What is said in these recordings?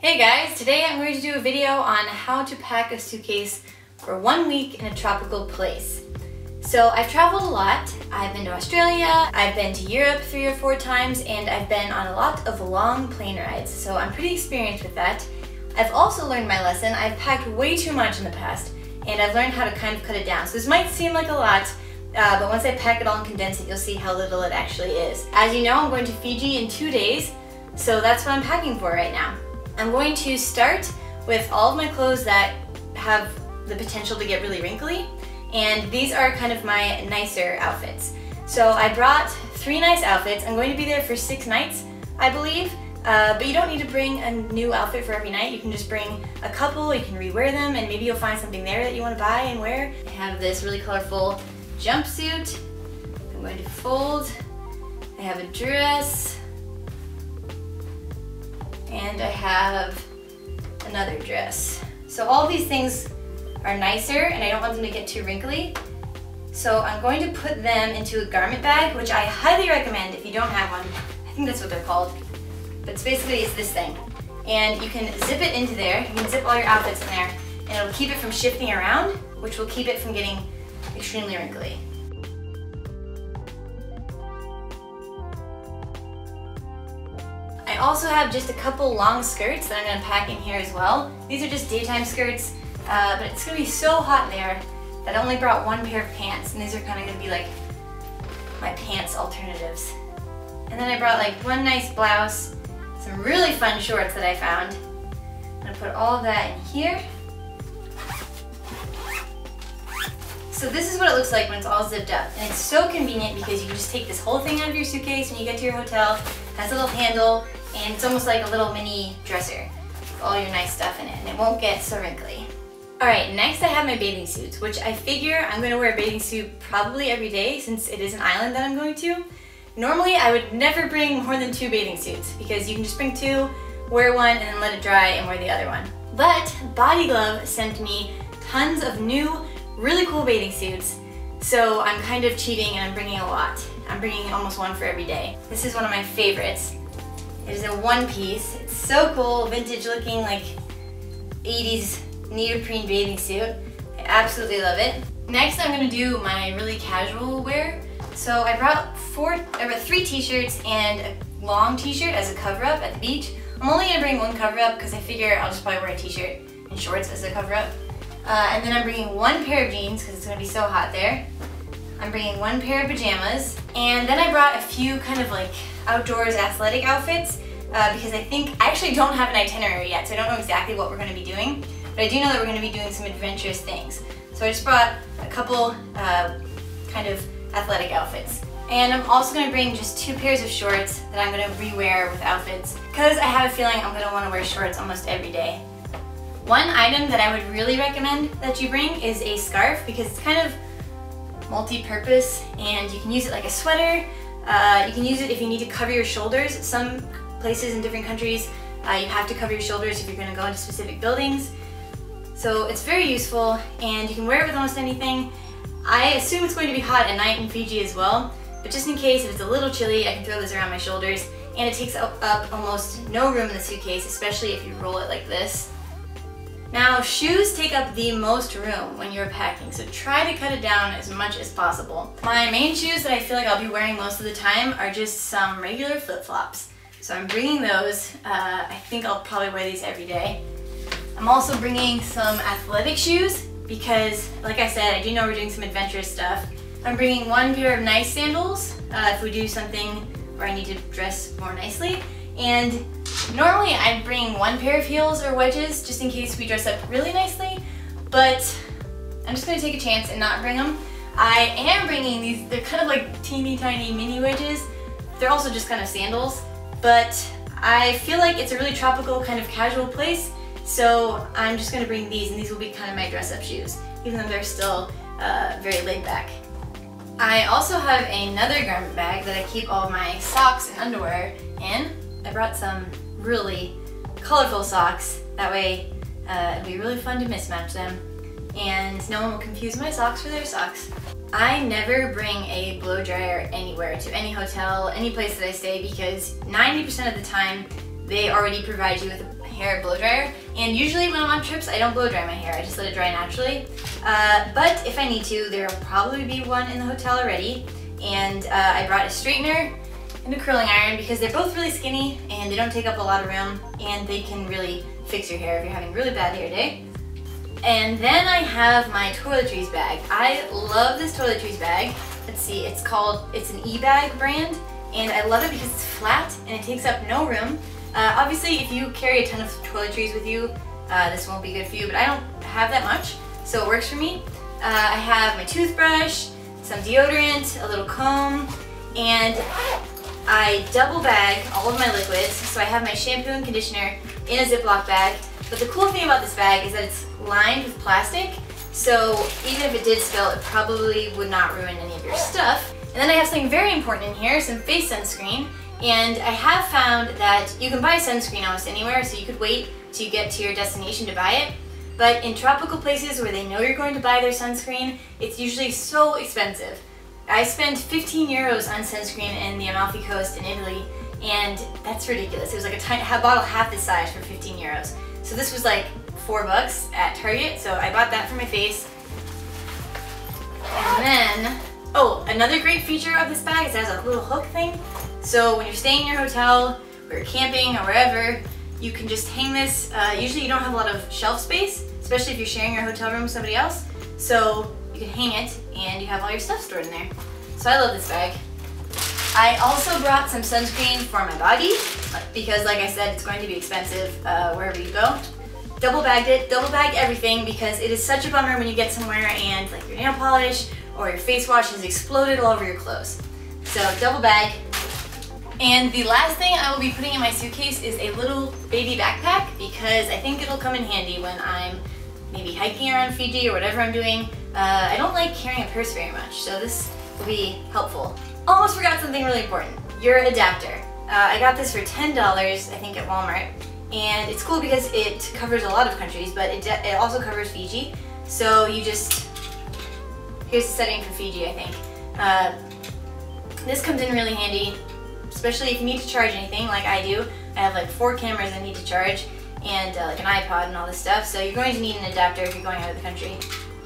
Hey guys, today I'm going to do a video on how to pack a suitcase for 1 week in a tropical place. So I've traveled a lot. I've been to Australia, I've been to Europe 3 or 4 times, and I've been on a lot of long plane rides, so I'm pretty experienced with that. I've also learned my lesson. I've packed way too much in the past, and I've learned how to kind of cut it down. So this might seem like a lot, but once I pack it all and condense it, you'll see how little it actually is. As you know, I'm going to Fiji in 2 days, so that's what I'm packing for right now. I'm going to start with all of my clothes that have the potential to get really wrinkly, and these are kind of my nicer outfits. So I brought 3 nice outfits. I'm going to be there for 6 nights, I believe, but you don't need to bring a new outfit for every night. You can just bring a couple, you can rewear them, and maybe you'll find something there that you want to buy and wear. I have this really colorful jumpsuit. I'm going to fold. I have a dress. And I have another dress. So all these things are nicer, and I don't want them to get too wrinkly. So I'm going to put them into a garment bag, which I highly recommend if you don't have one. I think that's what they're called. But it's this thing. And you can zip it into there. You can zip all your outfits in there, and it'll keep it from shifting around, which will keep it from getting extremely wrinkly. I also have just a couple long skirts that I'm going to pack in here as well. These are just daytime skirts, but it's going to be so hot in there that I only brought 1 pair of pants, and these are kind of going to be like my pants alternatives. And then I brought like 1 nice blouse, some really fun shorts that I found. I'm going to put all of that in here. So this is what it looks like when it's all zipped up, and it's so convenient because you can just take this whole thing out of your suitcase when you get to your hotel. It has a little handle, and it's almost like a little mini dresser with all your nice stuff in it, and it won't get so wrinkly. Alright, next I have my bathing suits, which I figure I'm going to wear a bathing suit probably every day since it is an island that I'm going to. Normally I would never bring more than 2 bathing suits because you can just bring 2, wear one, and then let it dry and wear the other one. But Body Glove sent me tons of new, really cool bathing suits, so I'm kind of cheating and I'm bringing a lot. I'm bringing almost 1 for every day. This is one of my favorites. It is a 1-piece. It's so cool, vintage looking, like 80s neoprene bathing suit. I absolutely love it. Next I'm going to do my really casual wear. So I brought 3 t-shirts and a long t-shirt as a cover-up at the beach. I'm only going to bring 1 cover-up because I figure I'll just probably wear a t-shirt and shorts as a cover-up. And then I'm bringing 1 pair of jeans because it's going to be so hot there. I'm bringing 1 pair of pajamas, and then I brought a few kind of like outdoors athletic outfits because I actually don't have an itinerary yet, so I don't know exactly what we're going to be doing, but I do know that we're going to be doing some adventurous things. So I just brought a couple kind of athletic outfits. And I'm also going to bring just 2 pairs of shorts that I'm going to rewear with outfits because I have a feeling I'm going to want to wear shorts almost every day. One item that I would really recommend that you bring is a scarf because it's kind of multi-purpose and you can use it like a sweater. You can use it if you need to cover your shoulders. Some places in different countries you have to cover your shoulders if you're going to go into specific buildings. So it's very useful and you can wear it with almost anything. I assume it's going to be hot at night in Fiji as well, but just in case if it's a little chilly, I can throw this around my shoulders, and it takes up almost no room in the suitcase, especially if you roll it like this. Now, shoes take up the most room when you're packing, so try to cut it down as much as possible. My main shoes that I feel like I'll be wearing most of the time are just some regular flip-flops. So I'm bringing those. I think I'll probably wear these every day. I'm also bringing some athletic shoes because, like I said, I do know we're doing some adventurous stuff. I'm bringing 1 pair of nice sandals if we do something where I need to dress more nicely. And normally I'd bring 1 pair of heels or wedges just in case we dress up really nicely, but I'm just going to take a chance and not bring them. I am bringing these, they're kind of like teeny tiny mini wedges. They're also just kind of sandals, but I feel like it's a really tropical kind of casual place, so I'm just going to bring these, and these will be kind of my dress up shoes, even though they're still very laid back. I also have another garment bag that I keep all of my socks and underwear in. I brought some really colorful socks. That way it'll be really fun to mismatch them and no one will confuse my socks for their socks. I never bring a blow dryer anywhere, to any hotel, any place that I stay, because 90% of the time they already provide you with a hair blow dryer, and usually when I'm on trips I don't blow dry my hair, I just let it dry naturally. But if I need to, there will probably be one in the hotel already, and I brought a straightener and a curling iron because they're both really skinny and they don't take up a lot of room, and they can really fix your hair if you're having a really bad hair day. And then I have my toiletries bag. I love this toiletries bag. Let's see, it's an eBag brand, and I love it because it's flat and it takes up no room. Obviously, if you carry a ton of toiletries with you, this won't be good for you, but I don't have that much, so it works for me. I have my toothbrush, some deodorant, a little comb, and I double bag all of my liquids. So I have my shampoo and conditioner in a Ziploc bag, but the cool thing about this bag is that it's lined with plastic, so even if it did spill, it probably would not ruin any of your stuff. And then I have something very important in here, some face sunscreen. And I have found that you can buy sunscreen almost anywhere, so you could wait till you get to your destination to buy it. But in tropical places where they know you're going to buy their sunscreen, it's usually so expensive. I spent 15 euros on sunscreen in the Amalfi Coast in Italy, and that's ridiculous. It was like a bottle half this size for 15 euros. So this was like $4 at Target, so I bought that for my face. And then, oh, another great feature of this bag is it has a little hook thing. So when you're staying in your hotel, or you're camping, or wherever, you can just hang this. Usually you don't have a lot of shelf space, especially if you're sharing your hotel room with somebody else. So you can hang it, and you have all your stuff stored in there. So I love this bag. I also brought some sunscreen for my body, because like I said, it's going to be expensive wherever you go. Double bagged it, double bagged everything, because it is such a bummer when you get somewhere and like your nail polish or your face wash has exploded all over your clothes. So double bag. And the last thing I will be putting in my suitcase is a little baby backpack, because I think it'll come in handy when I'm maybe hiking around Fiji or whatever I'm doing. I don't like carrying a purse very much, so this will be helpful. Almost forgot something really important, your adapter. I got this for $10, I think at Walmart, and it's cool because it covers a lot of countries, but it also covers Fiji. So you just, here's the setting for Fiji, I think. This comes in really handy, especially if you need to charge anything like I do. I have like 4 cameras I need to charge, and like an iPod and all this stuff, so you're going to need an adapter if you're going out of the country.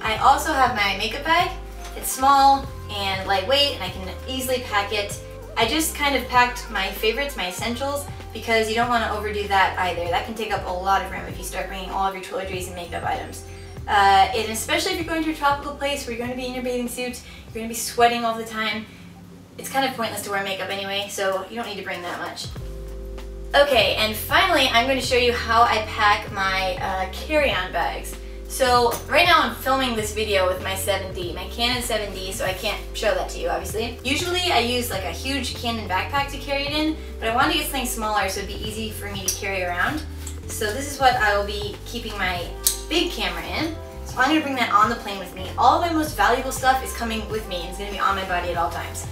I also have my makeup bag. It's small and lightweight, and I can easily pack it. I just kind of packed my favorites, my essentials, because you don't want to overdo that either. That can take up a lot of room if you start bringing all of your toiletries and makeup items. And especially if you're going to a tropical place where you're going to be in your bathing suit, you're going to be sweating all the time, it's kind of pointless to wear makeup anyway, so you don't need to bring that much. Okay, and finally I'm going to show you how I pack my carry-on bags. So right now I'm filming this video with my 7D, my Canon 7D, so I can't show that to you obviously. Usually I use like a huge Canon backpack to carry it in, but I wanted to get something smaller so it'd be easy for me to carry around. So this is what I will be keeping my big camera in. So I'm going to bring that on the plane with me. All of my most valuable stuff is coming with me and it's going to be on my body at all times.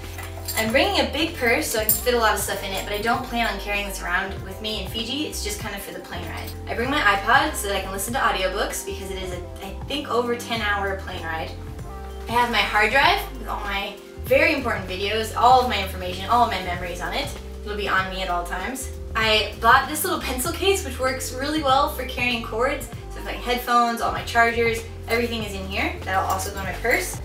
I'm bringing a big purse so I can fit a lot of stuff in it, but I don't plan on carrying this around with me in Fiji. It's just kind of for the plane ride. I bring my iPod so that I can listen to audiobooks because it is I think over 10-hour plane ride. I have my hard drive with all my very important videos, all of my information, all of my memories on it. It'll be on me at all times. I bought this little pencil case which works really well for carrying cords. So like headphones, all my chargers, everything is in here. That'll also go in my purse.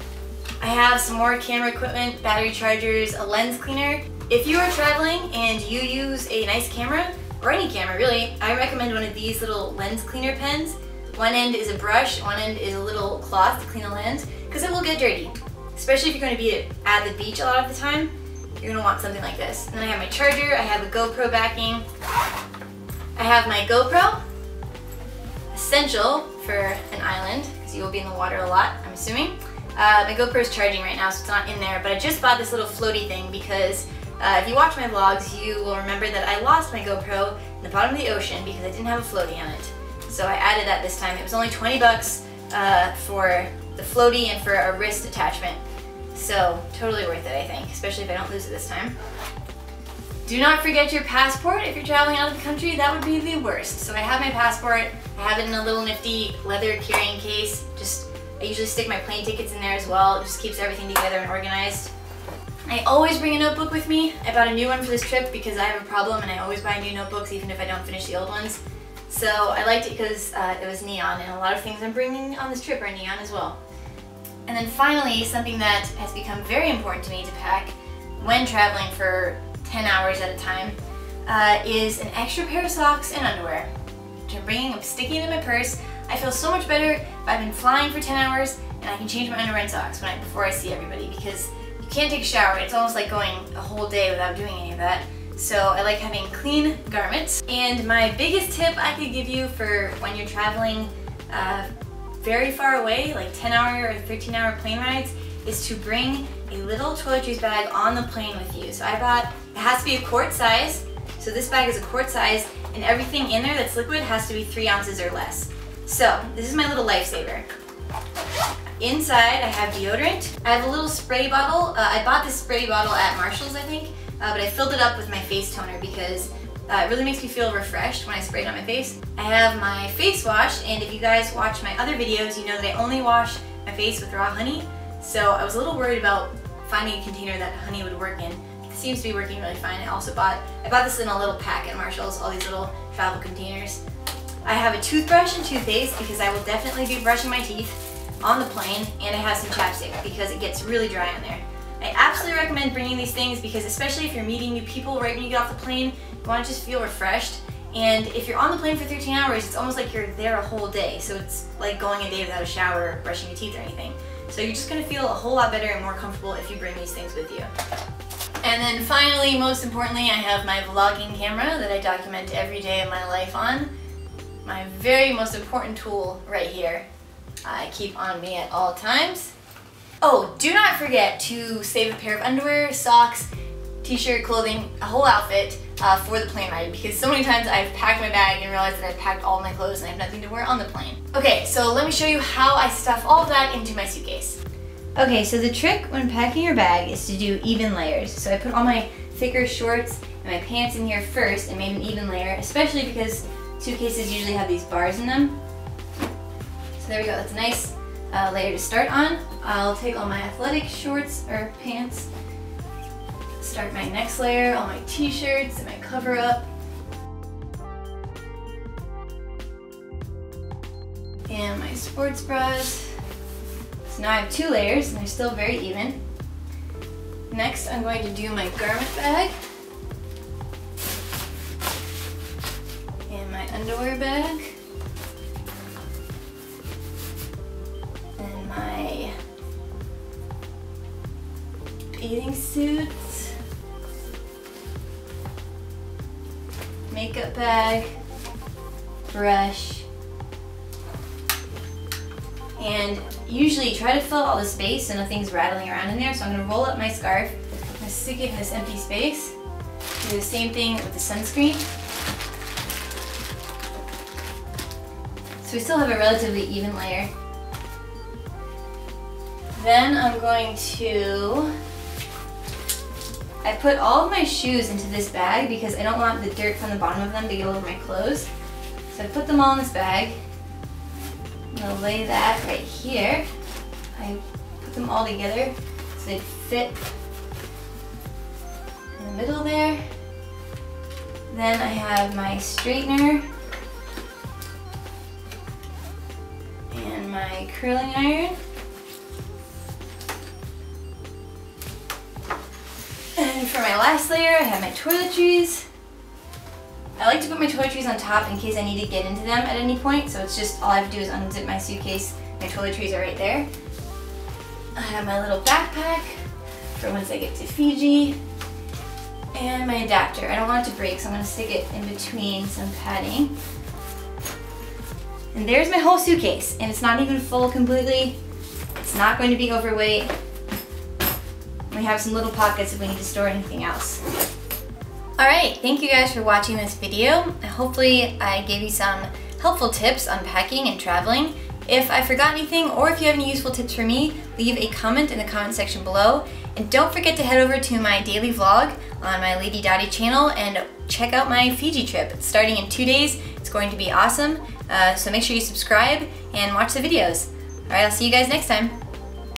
I have some more camera equipment, battery chargers, a lens cleaner. If you are traveling and you use a nice camera, or any camera really, I recommend one of these little lens cleaner pens. One end is a brush, one end is a little cloth to clean the lens, because it will get dirty. Especially if you're going to be at the beach a lot of the time, you're going to want something like this. And then I have my charger, I have a GoPro backing. I have my GoPro, essential for an island, because you will be in the water a lot, I'm assuming. My GoPro is charging right now, so it's not in there, but I just bought this little floaty thing because if you watch my vlogs, you will remember that I lost my GoPro in the bottom of the ocean because I didn't have a floaty on it. So I added that this time. It was only 20 bucks for the floaty and for a wrist attachment. So totally worth it, I think, especially if I don't lose it this time. Do not forget your passport if you're traveling out of the country. That would be the worst. So I have my passport. I have it in a little nifty leather carrying case. I usually stick my plane tickets in there as well. It just keeps everything together and organized. I always bring a notebook with me. I bought a new one for this trip because I have a problem and I always buy new notebooks even if I don't finish the old ones. So I liked it because it was neon, and a lot of things I'm bringing on this trip are neon as well. And then finally, something that has become very important to me to pack when traveling for 10 hours at a time is an extra pair of socks and underwear, which I'm sticking it in my purse. I feel so much better if I've been flying for 10 hours and I can change my underwear and socks before I see everybody, because you can't take a shower. It's almost like going a whole day without doing any of that. So I like having clean garments. And my biggest tip I could give you for when you're traveling very far away, like 10-hour or 13-hour plane rides, is to bring a little toiletries bag on the plane with you. So I bought, it has to be a quart size. So this bag is a quart size, and everything in there that's liquid has to be 3 ounces or less. So this is my little lifesaver. Inside I have deodorant. I have a little spray bottle. I bought this spray bottle at Marshall's, I think. But I filled it up with my face toner because it really makes me feel refreshed when I spray it on my face. I have my face wash, and if you guys watch my other videos, you know that I only wash my face with raw honey. So I was a little worried about finding a container that honey would work in. It seems to be working really fine. I bought this in a little pack at Marshall's, all these little travel containers. I have a toothbrush and toothpaste because I will definitely be brushing my teeth on the plane, and I have some chapstick because it gets really dry on there. I absolutely recommend bringing these things because especially if you're meeting new people right when you get off the plane, you want to just feel refreshed. And if you're on the plane for 13 hours, it's almost like you're there a whole day. So it's like going a day without a shower or brushing your teeth or anything. So you're just going to feel a whole lot better and more comfortable if you bring these things with you. And then finally, most importantly, I have my vlogging camera that I document every day of my life on. My very most important tool right here. I keep on me at all times. Oh, do not forget to save a pair of underwear, socks, t-shirt, clothing, a whole outfit for the plane ride, because so many times I've packed my bag and realized that I've packed all my clothes and I have nothing to wear on the plane. Okay, so let me show you how I stuff all of that into my suitcase. Okay, so the trick when packing your bag is to do even layers. So I put all my thicker shorts and my pants in here first and made an even layer, especially because suitcases usually have these bars in them. So there we go, that's a nice layer to start on. I'll take all my athletic shorts or pants, start my next layer, all my t-shirts and my cover up, and my sports bras. So now I have 2 layers and they're still very even. Next I'm going to do my garment bag and my underwear bag. My bathing suits, makeup bag, brush, and usually try to fill all the space so nothing's rattling around in there. So I'm going to roll up my scarf, I'm going to stick it in this empty space. Do the same thing with the sunscreen. So we still have a relatively even layer. Then I'm going to, I put all of my shoes into this bag because I don't want the dirt from the bottom of them to get all over my clothes. So I put them all in this bag. I'm going to lay that right here. I put them all together so they fit in the middle there. Then I have my straightener and my curling iron. And for my last layer, I have my toiletries. I like to put my toiletries on top in case I need to get into them at any point, so it's just all I have to do is unzip my suitcase. My toiletries are right there. I have my little backpack for once I get to Fiji. And my adapter. I don't want it to break, so I'm going to stick it in between some padding. And there's my whole suitcase, and it's not even full completely. It's not going to be overweight. We have some little pockets if we need to store anything else. Alright, thank you guys for watching this video. Hopefully I gave you some helpful tips on packing and traveling. If I forgot anything or if you have any useful tips for me, leave a comment in the comment section below. And don't forget to head over to my daily vlog on my Lady Dottie channel and check out my Fiji trip. It's starting in 2 days. It's going to be awesome. So make sure you subscribe and watch the videos. Alright, I'll see you guys next time.